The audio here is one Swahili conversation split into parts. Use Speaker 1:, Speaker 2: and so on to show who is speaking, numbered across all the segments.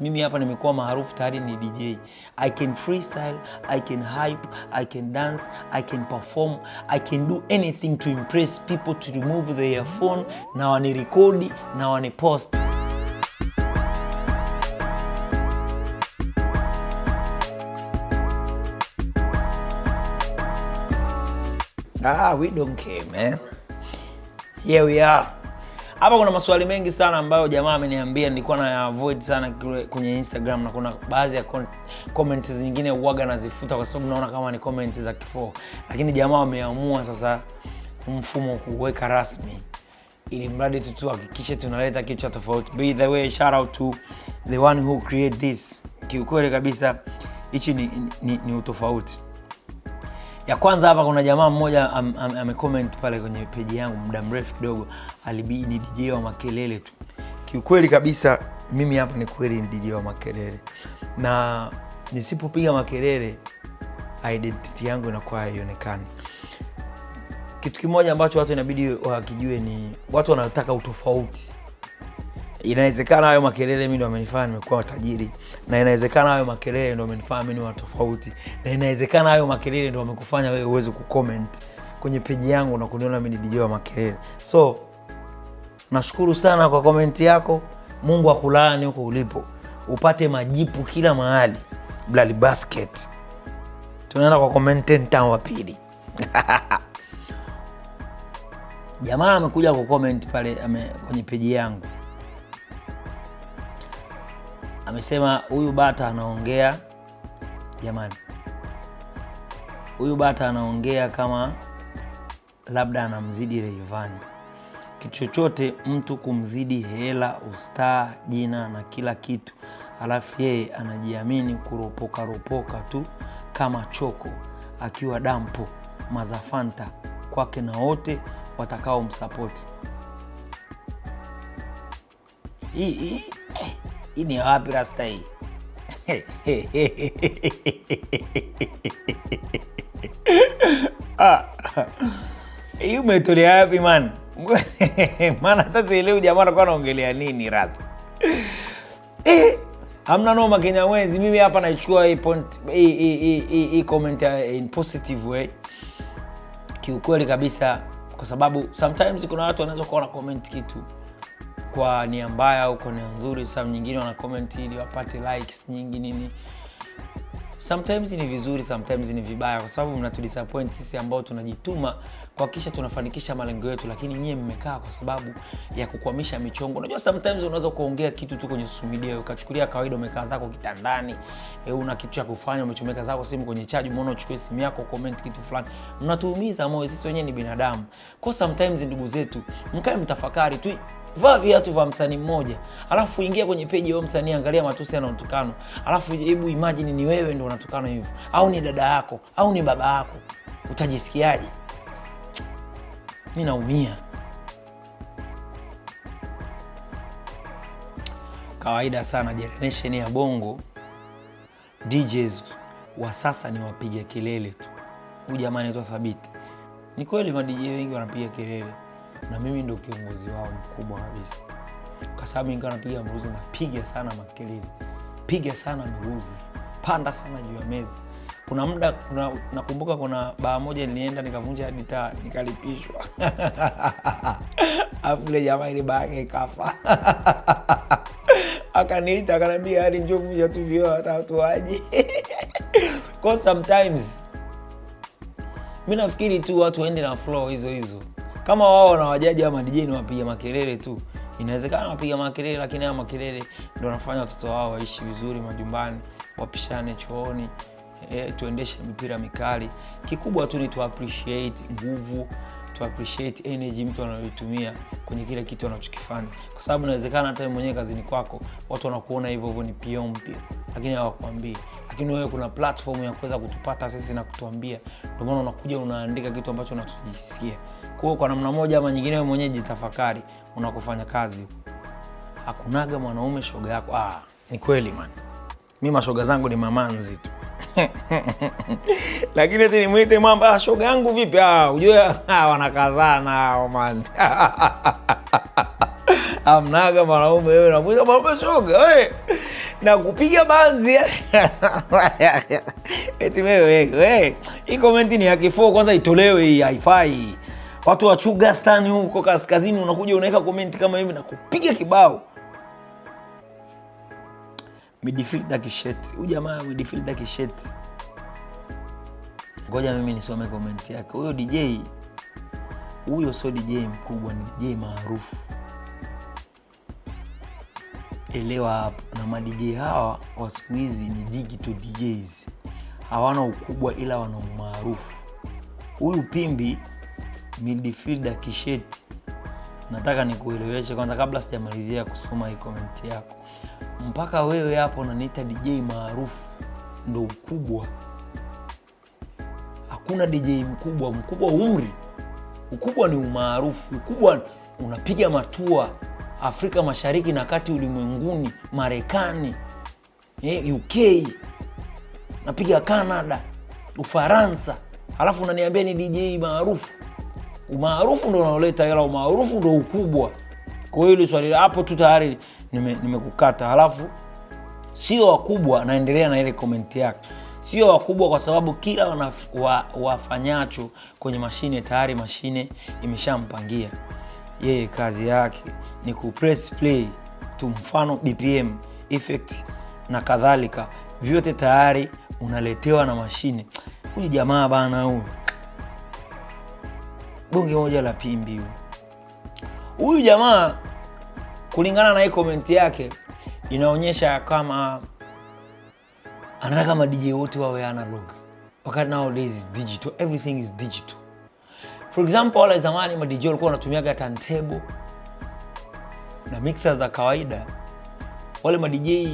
Speaker 1: Mimi hapa nimekuwa maarufu tayari ni DJ. I can freestyle, I can hype, I can dance, I can perform, I can do anything to impress people, to remove their phone na wanirekodi na wanipost. We don't care, man. Here we are. Hapa kuna maswali mengi sana ambayo jamaa ameniambia nilikuwa na avoid sana kwenye Instagram, na kuna baadhi ya comments zingine uaga nazifuta kwa sababu naona kama ni comments za kifo. Lakini jamaa wameamua sasa mfumo kuweka rasmi ili mradi tu hakikishe tunaleta kitu cha tofauti. By the way, shout out to the one who create this. Kiukweli kabisa hichi ni utofauti. Ya kwanza hapa kuna jamaa mmoja amecomment pale kwenye page yangu muda mrefu kidogo, alibii ni DJ wa makelele tu. Kiukweli kabisa mimi hapa ni kweli ni DJ wa makelele. Na nisipopiga makelele identity yangu inakuwa haionekani. Kitu kimoja ambacho watu inabidi wakijue ni watu wanataka utofauti. Inawezekana hayo makelele mimi ndo amenifanya nimekuwa tajiri, na inawezekana hayo makelele ndo amenifanya mimi ni wa tofauti, na inawezekana hayo makelele ndo amekufanya wewe uweze kucomment kwenye page yangu na kuniona mimi ni DJ wa makelele. So nashukuru sana kwa comment yako. Mungu akulaani huko ulipo, upate majipu kila mahali. Bloody basket. Tunaenda kwa comment wa pili. Jamaa amekuja ku comment pale kwenye page yangu. Amesema huyu bata anaongea, jamani, huyu bata anaongea kama labda anamzidi Rayvanny. Kitu chochote mtu kumzidi hela, ustaa, jina na kila kitu, alafu yeye anajiamini kuropoka tu kama choko akiwa dampo mazafanta kwake na wote watakao msapoti. Hii ni wapi rasta hii? Hii umetolea wapi man? Maana hata sielewi jamaa anakuwa anaongelea nini rasta. Hamna noma Kenya Mwezi. Mimi hapa naichukua hii comment in positive way. Kiukweli kabisa, kwa sababu sometimes kuna watu wanaweza kuwa na comment kitu kwa nia mbaya au kwa nia nzuri. Some nyingine wana comment ili wapate likes nyingi nini. Sometimes ni vizuri, sometimes ni vibaya, kwa sababu mnatudisappoint sisi ambao tunajituma kuhakikisha tunafanikisha malengo yetu, lakini nyie mmekaa kwa sababu ya kukwamisha michongo. Unajua sometimes unaweza kuongea kitu tu kwenye social media ukachukulia kawaida, umekaa zako kitandani, una kitu cha kufanya, umechomeka zako simu kwenye charge, umeona uchukue simu yako comment kitu fulani. Mnatuumiza moyo, sisi wenyewe ni binadamu. Kwa sometimes ndugu zetu, mkae mtafakari tu. Vaa viatu vya msanii mmoja, alafu ingia kwenye page ya msanii, angalia matusi yanayotukana, alafu hebu imagine ni wewe ndio unatukana hivyo, au ni dada yako au ni baba yako, utajisikiaje? Mimi naumia. Kawaida sana generation ya Bongo DJs wa sasa ni wapiga kelele tu. Huyu jamaa anaitwa Thabiti. Ni kweli ma DJ wengi wanapiga kelele, na mimi ndo kiongozi wao mkubwa kabisa. Kwa sababu ingawa napiga mruzi, napiga sana makelele, piga sana mruzi, panda sana juu ya meza. Kuna muda nakumbuka kuna baa moja nilienda nikavunja hadi taa, nikalipishwa. Afule jamaa ile baa yake ikafa. Akaniita akaniambia hadi njoo vunja tu vio hata watu waje. Kwa sometimes mimi nafikiri tu watu waende na flow hizo. Kama wao na wajaji ama DJ ni wapiga makelele tu, inawezekana wapiga makelele, lakini haya makelele ndio wanafanya watoto wao waishi vizuri majumbani, wapishane chooni, tuendeshe mipira mikali. Kikubwa tu ni tu appreciate nguvu, tu appreciate energy mtu anayoitumia kwenye kile kitu anachokifanya. Kwa sababu inawezekana hata wewe mwenyewe kazini kwako watu wanakuona hivyo ni pio mpya, lakini hawakwambii. Lakini wewe kuna platform ya kuweza kutupata sisi na kutuambia, ndio maana unakuja unaandika kitu ambacho unatujisikia. Kwa namna moja ama nyingine wewe mwenyewe jitafakari unakofanya kazi. Hakunaga mwanaume shoga yako. Ni kweli man. Mimi mashoga zangu ni mamanzi tu. Lakini eti nimuite mwamba shoga yangu vipi? Unajua wanakazana hao man. Amnaga mwanaume wewe unamuita mwanaume shoga wewe. Na kupiga banzi. Eti wewe. Hii comment ni ya kifo kwanza itolewe hii haifai. Watu wa Chugastan huko kaskazini unakuja unaweka comment kama hivi na kupiga kibao. Midfielder kisheti. Huyu jamaa midfielder kisheti. Ngoja mimi nisome comment yake. Huyo DJ, huyo sio DJ mkubwa, ni DJ maarufu. Elewa hapo. Na ma DJ hawa wa siku hizi ni digital DJs. Hawana ukubwa ila wana umaarufu. Huyu Pimbi midfielder kisheti. Nataka nikueleweshe kwanza kabla sijamalizia kusoma hii comment yako. Mpaka wewe hapo unaniita DJ maarufu ndo ukubwa. Hakuna DJ mkubwa umri. Ukubwa ni umaarufu. Ukubwa unapiga matua Afrika Mashariki na Kati, ulimwenguni, Marekani, UK, napiga Canada, Ufaransa. Halafu unaniambia ni DJ maarufu. Umaarufu ndo unaoleta hela, umaarufu ndo ukubwa. Kwa hiyo ile swali hapo tu tayari nimekukata. Halafu sio wakubwa, naendelea na ile comment yake. Sio wakubwa kwa sababu kila wafanyacho kwenye mashine tayari mashine imeshampangia. Yeye kazi yake ni kupress play tu, mfano BPM, effect na kadhalika. Vyote tayari unaletewa na mashine. Huyu jamaa bana huyu. Bonge moja la Pimbi huyu. Huyu jamaa kulingana na hii comment yake inaonyesha kama anataka kama DJ wote wawe analog. Wakati nowadays is digital, everything is digital. For example, wale zamani ma DJ walikuwa wanatumiaga turntable na mixer za kawaida. Wale ma DJ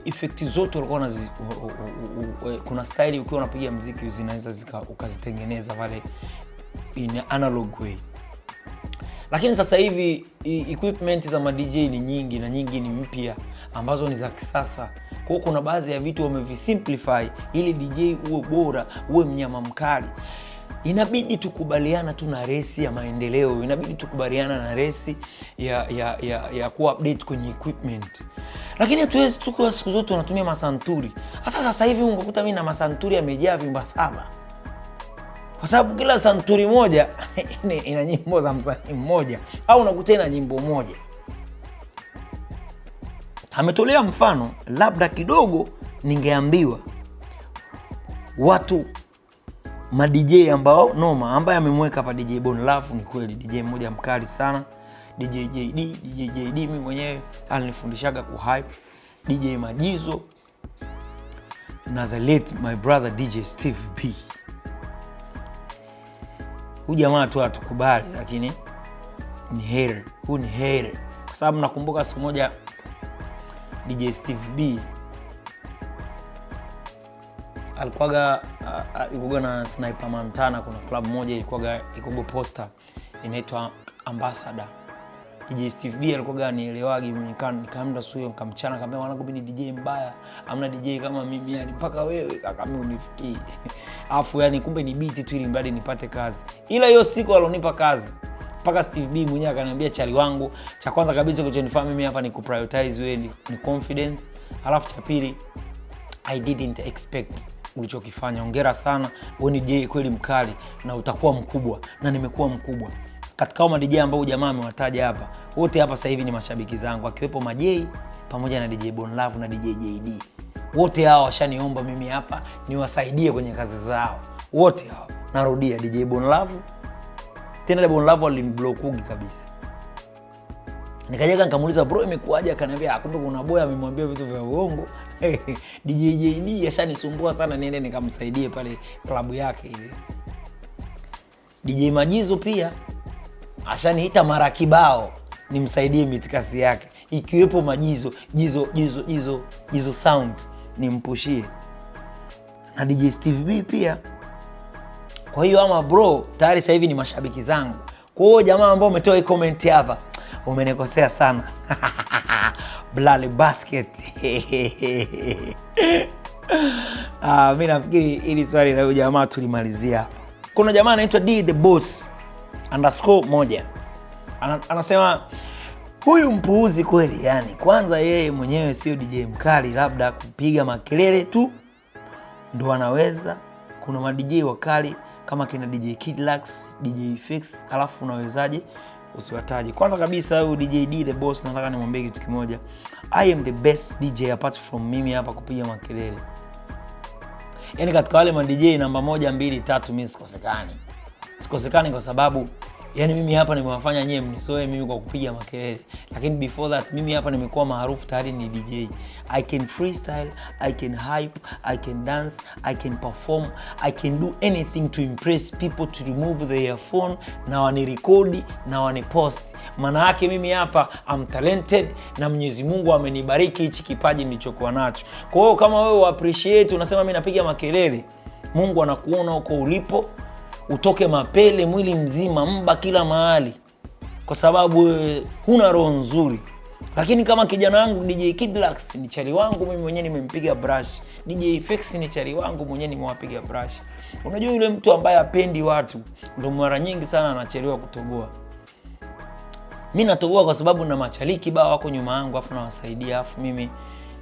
Speaker 1: effect zote walikuwa kuna style ukiwa unapiga muziki zinaweza ukazitengeneza pale in analog way. Lakini sasa hivi equipment za ma DJ ni nyingi na nyingi ni mpya ambazo ni za kisasa. Kwa hiyo kuna baadhi ya vitu wamevisimplify ili DJ uwe bora, uwe mnyama mkali. Inabidi tukubaliana tu na resi ya maendeleo. Inabidi tukubaliana na resi ya ku-update kwenye equipment. Lakini hatuwezi tu kwa siku zote tunatumia masanturi. Hata sasa hivi ungekuta mimi na masanturi yamejaa vimba 7. Kwa sababu kila santuri moja ina nyimbo za msanii mmoja au unakuta ina nyimbo moja. Ametolea mfano, labda kidogo ningeambiwa watu ma DJ ambao noma, ambaye amemweka hapa DJ Bon Love. Ni kweli DJ mmoja mkali sana, DJ JD mimi mwenyewe alinifundishaga ku hype, DJ Majizo na the late my brother DJ Steve B. Huyu jamaa tu atukubali, lakini ni hater. Huyu ni hater kwa sababu nakumbuka siku moja DJ Steve B alikuwaga na Sniper Montana. Kuna club moja ilikuwaga ikogo poster inaitwa Ambassador. DJ Steve B alikuwaga nielewagi, nikaamda suyo nikamchana, nikamwambia mwanangu mimi ni DJ mbaya, hamna DJ kama mimi, yani mpaka wewe kaka mimi unifikii. Afu yani kumbe ni beat tu ili mradi nipate kazi. Ila hiyo siku alonipa kazi mpaka Steve B mwenyewe akaniambia, chali wangu, cha kwanza kabisa kuchonifanya mimi hapa ni kuprioritize wewe, ni confidence. Alafu cha pili, I didn't expect ulichokifanya. Hongera sana, wewe ni DJ kweli mkali na utakuwa mkubwa. Na nimekuwa mkubwa. Katika hao DJ ambao jamaa amewataja hapa, wote hapa sasa hivi ni mashabiki zangu, akiwepo Majei pamoja na DJ Bon Love na DJ JD. Wote hao washaniomba mimi hapa niwasaidie kwenye kazi zao. Wote hao. Narudia, DJ Bon Love. Tena Bon Love aliniblokugi kabisa. Nikajaga nikamuuliza, bro imekuaje? Akaniambia kumbe kuna boy amemwambia vitu vya uongo. DJ JD yashanisumbua sana, niende nikamsaidie pale klabu yake ile. DJ Majizo pia ashaniita mara kibao nimsaidie mitikasi yake, ikiwepo Majizo Jizo sound nimpushie, na DJ Steve B pia. Kwa hiyo ama bro tayari sasa hivi ni mashabiki zangu. Kwa hiyo jamaa ambao umetoa hii comment hapa umenikosea sana. Blale basket. Mimi nafikiri ili swali la jamaa tulimalizia hapa. Kuna jamaa anaitwa D the Boss _1 anasema Huyu mpuuzi kweli yani. Kwanza yeye mwenyewe sio DJ mkali, labda kupiga makelele tu ndo anaweza. Kuna ma DJ wakali kama kina DJ Kidlax, DJ Fix, alafu unawezaje usiwataje? Kwanza kabisa huyu DJ D the boss, nataka nimwambie kitu kimoja. I am the best DJ apart from mimi hapa kupiga makelele. Yani katika wale ma DJ namba 1, 2, 3 mimi sikosekani. Sikosekani kwa sababu yani mimi hapa nimewafanya nyie mnisoe mimi kwa kupiga makelele. Lakini before that mimi hapa nimekuwa maarufu tayari ni DJ. I can freestyle, I can hype, I can dance, I can perform, I can do anything to impress people, to remove their phone na wanirekodi na wanipost. Maana yake mimi hapa I'm talented na Mwenyezi Mungu amenibariki hichi kipaji nilichokuwa nacho. Kwa hiyo kama wewe appreciate unasema mimi napiga makelele, Mungu anakuona huko ulipo. Utoke mapele mwili mzima, mba kila mahali, kwa sababu huna roho nzuri. Lakini kama kijana wangu DJ Kidlax ni chali wangu mimi mwenyewe nimempiga brush, DJ Fix ni chali wangu mwenyewe nimewapiga brush. Unajua yule mtu ambaye hapendi watu ndio mara nyingi sana anachelewa kutoboa. Mimi natoboa kwa sababu na machali kibao wako nyuma yangu afu nawasaidia, afu mimi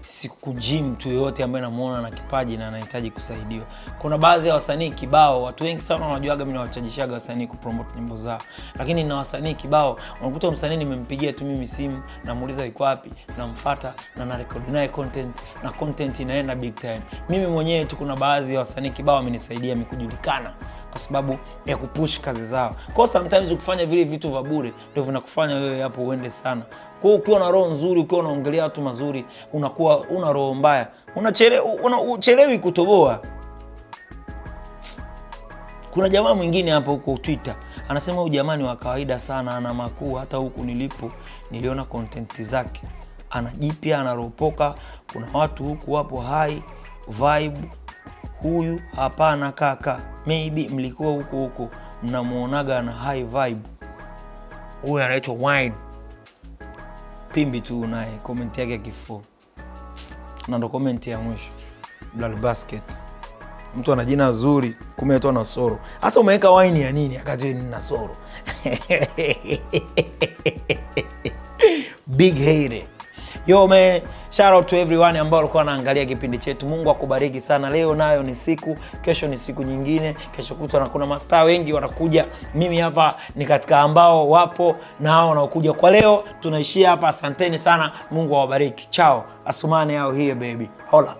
Speaker 1: sikunjii mtu yoyote ambaye namuona na kipaji na anahitaji kusaidiwa. Kuna baadhi ya wasanii kibao, watu wengi sana wanajuaga mimi nawachajishaga wasanii kupromote nyimbo zao. Lakini na wasanii kibao, unakuta msanii nimempigia tu mimi simu, namuuliza yuko wapi, namfuata na narekodi naye content na content inaenda big time. Mimi mwenyewe tu kuna baadhi ya wasanii kibao wamenisaidia kujulikana kwa sababu ya kupush kazi zao. Kwa sometimes ukifanya vile vitu vya bure ndio vinakufanya wewe hapo uende sana. Kwa hiyo ukiwa na roho nzuri, ukiwa unaongelea watu mazuri, unakuwa una roho mbaya, unachelewi kutoboa. Kuna jamaa mwingine hapo huko Twitter anasema huyu jamani wa kawaida sana, ana makuu, hata huku nilipo niliona content zake, anajipia, anaropoka. Kuna watu huku wapo high vibe, huyu hapana kaka, maybe mlikuwa huko mnamuonaga na high vibe. Huyu anaitwa Wine Pimbi tu, naye comment yake kifo. Na ndo comment ya mwisho. Blood Basket. Mtu ana jina zuri, kumbe tu ana soro. Hasa umeweka wine ya nini akati ni na soro? Big hater. Yo man, shout out to everyone ambao walikuwa wanaangalia kipindi chetu. Mungu akubariki sana. Leo nayo ni siku, kesho ni siku nyingine, kesho kutwa na kuna mastaa wengi wanakuja. Mimi hapa ni katika ambao wapo na hao wanaokuja. Kwa leo tunaishia hapa. Asanteni sana. Mungu awabariki. Ciao. Asumani out here baby. Hola.